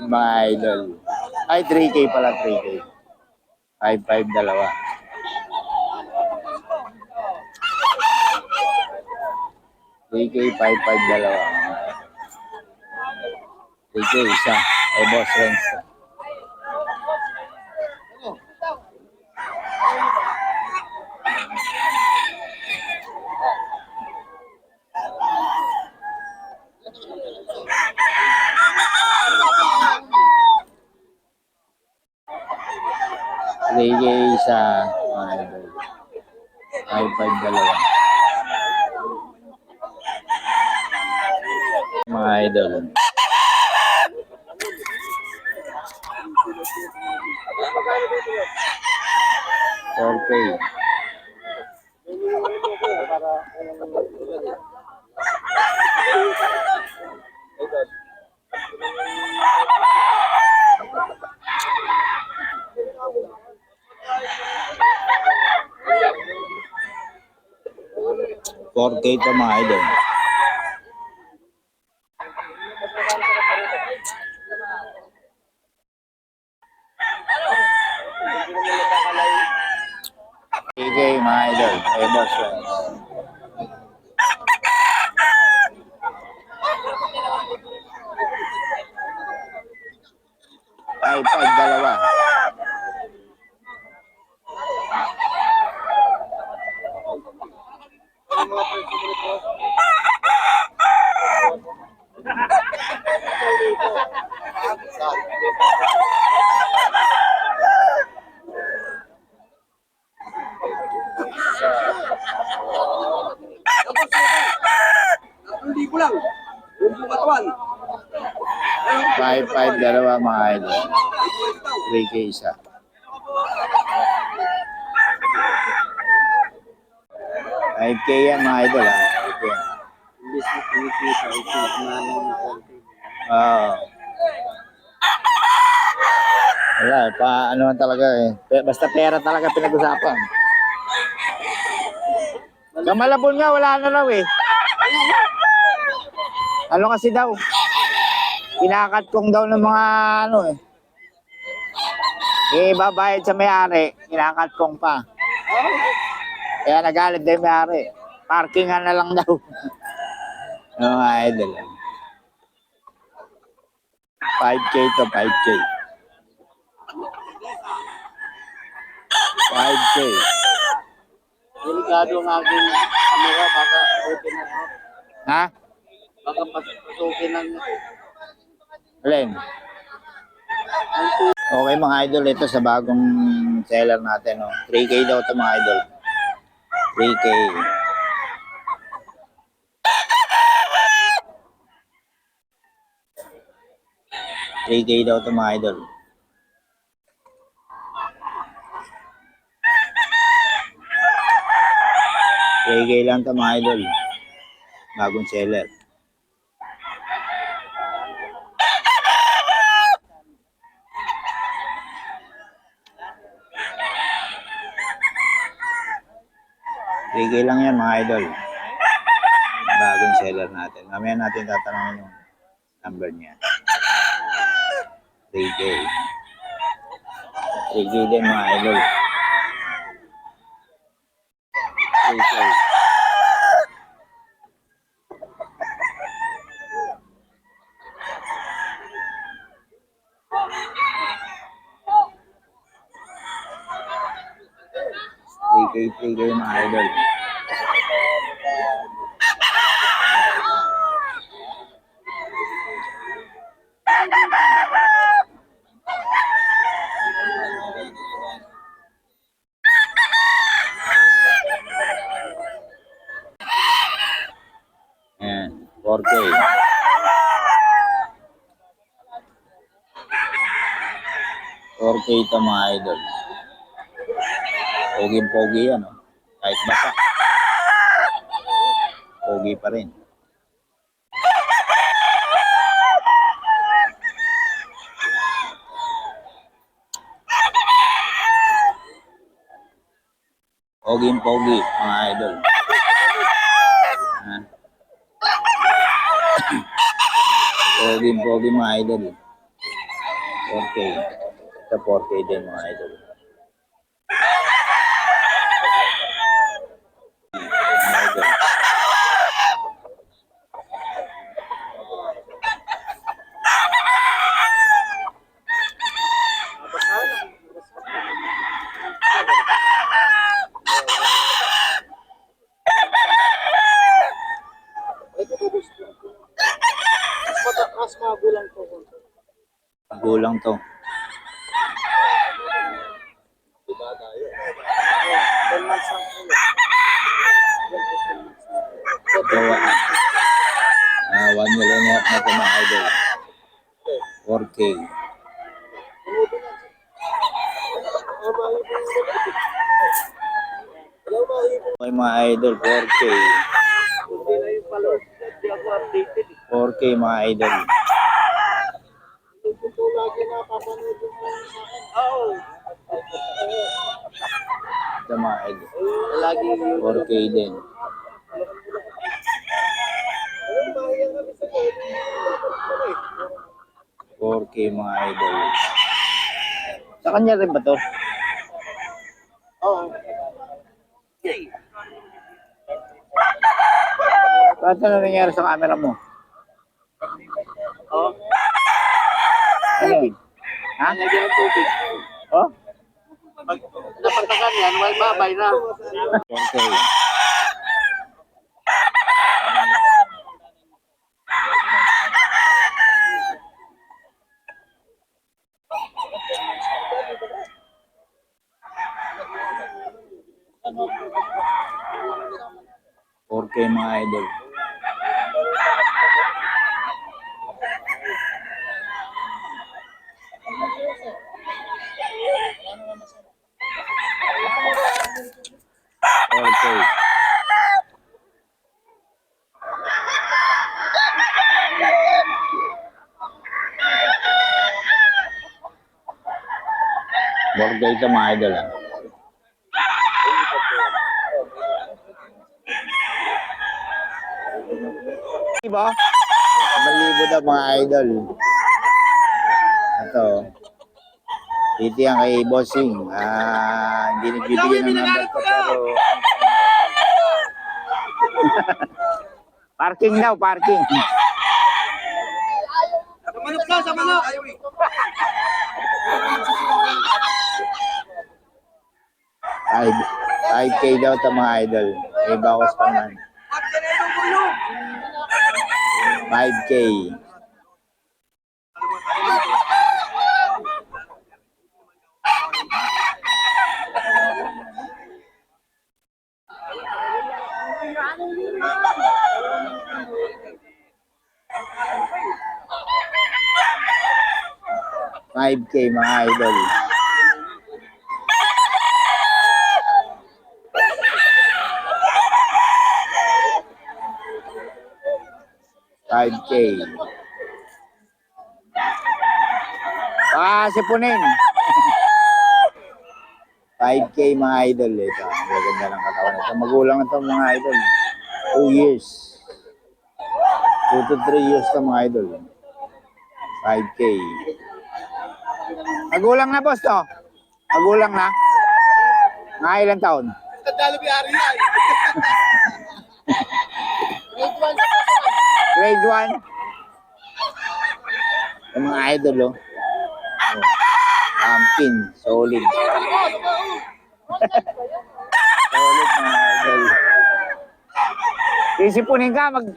mga idol. Ay, 3K pala, 3K. 5-5 dalawa. 3K, 5-5 dalawa. 3K isa. Ay, boss Renz. Reggae isa, mga idol. 5-5 dalawa. Mga idol. 4K. Ito mga idol. Okay, mga idol. Ay, boss. 5-5 dalawa. Hindi ko lang. Yung katawan. 5-5 dalawa mga idol. 3K isa. 5K yan mga idol ha. Oo. Wala, pa ano man talaga eh. Basta pera talaga pinag-usapan. Sa Malabon nga, wala na raw eh. Ano kasi daw? Kinakatkong daw ng mga ano eh. Babayad sa may-ari, kinakatkong pa. Kaya nagalit din may-ari. Parkingan na lang daw. Mga idol. 5K to 5K. 5K. Delikado ang aking kamera. Baka open na ako. Ha? Baka pasukin ng... Alin? Okay mga idol, ito sa bagong seller natin. No? 3K daw ito mga idol. 3K. 3K daw ito mga idol. Reggae lang ito mga idol. Bagong seller. Reggae lang yan mga idol. Bagong seller natin. Mamaya natin tatanungin yung number niya. Reggae. Reggae din mga idol. Reggae. Reggae mga idol. Ayan, 4K. 4K ito mga idol. Pogi-pogi yan, oh. Kahit basa. Pogi pa rin. Pogi-pogi mga idol. Pogi-pogi mga idol. 4K. Ito 4K din mga idol. Mga idol. Mas magulang to. Gulang to. Diba tayo? 10 months lang po. Gawa. 1 million and a half na ito mga idol. 4K. Okay mga idol, 4K. Hindi na yung followers ko. Hindi ako updated. 4K mga idol. Ito lagi na papanood yung sa akin. Oo. Ito mga idol. Lagi yung 4K din. ayun, mahiyang kami sa iyo. 4K mga idol. Sa kanya rin ba to? Oo. Okay. Bakit na nangyari sa camera mo? Oo. Ano yun? Ha? Lagyan ng tubig. Oh? Pag napagtakan yan, may babay na. 4K. Mga idol. Okay. Birthday ito mga idol. Diba? 1,000 daw mga idol. Ito. Dito yan kay Bossing. Hindi nagbibigay ng number ko pero parking daw, parking. Sa manok na, sa manok! 5K daw ito mga idol. May bawas pa man. 5K. $5K mga idol. $5K. Sipunin. 5K mga idol. Ito. Maganda ng katawan. Ito magulang ito mga idol. 2 years. 2 to 3 years ito mga idol. 5K. Magulang na boss to. Magulang na. Mga ilang taon? Tandalo biyari na. Grade 1. Yung mga idol oh. Pumpkin. Solid. Solid mga idol. Sisipunin ka mag...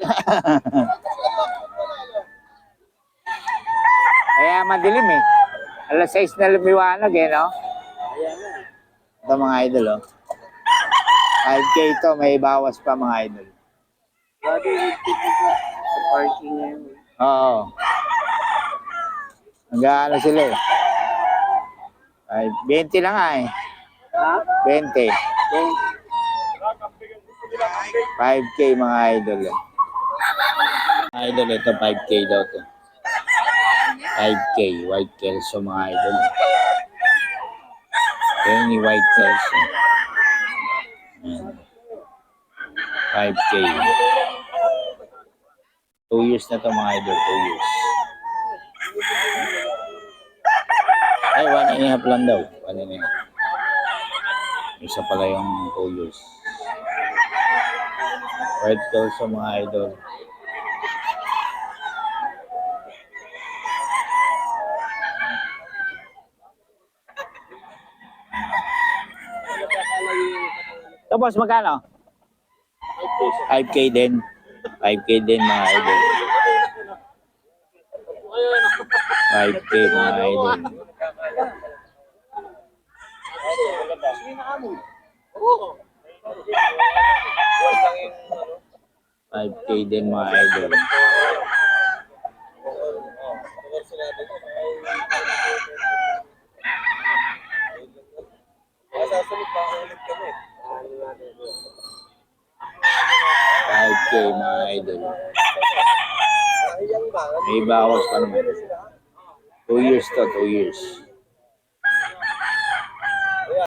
Kaya madilim eh. Alas 6 na lumiwanag eh, no? Ito mga idol, oh. 5K ito, may bawas pa mga idol. Lagi sa parking ngayon. Oo. Nag-ano sila eh. Ay, 20 lang nga eh. Ha? 20. 5K mga idol. Eh. Idol, ito 5K daw to. 5K, white kelso mga idol. Any white kelso. 5K. 2 years na to mga idol, 2 years. 1.5 lang daw. Kanina yun. Isa pala yung 2 years. White pearl sa mga idol. Tapos magkano? 5K din. 5K din mga idol. 5K mga idol. Oo. 5K din mga idol. Sasunod pa ulit kami. 5K mga idol. Sayang ba? May bawas pa naman. 2 years to, 2 years.